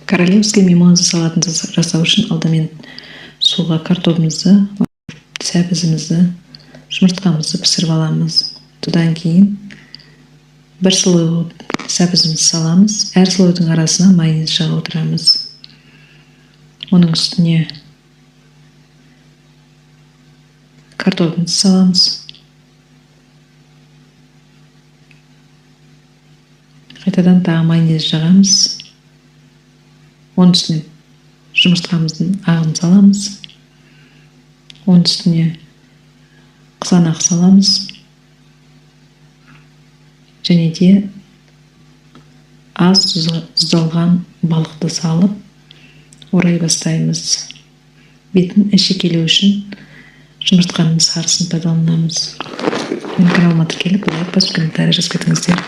Королевский мимоза салатын жасау үшін алдымен суға картопымызды, сәбізімізді, жұмыртқамызды пісіріп аламыз. Содан кейін бір слой сәбізімізді саламыз. Әр слойдың арасына майонез жағып отырамыз. Оның үстіне картопымызды саламыз. Қайтадан тағы майонез жағамыз. Оның үстіне жұмыртқамыздың ағын саламыз. Оның үстіне қызанақ саламыз. Және де аз тұздалған балықты салып, орай бастаймыз. Бетін әшекелеу үшін жұмыртқаның сарысын пайдаланамыз. Менің каналыма тіркеліп, лайк басып, комментарий жазып кетіңіздер.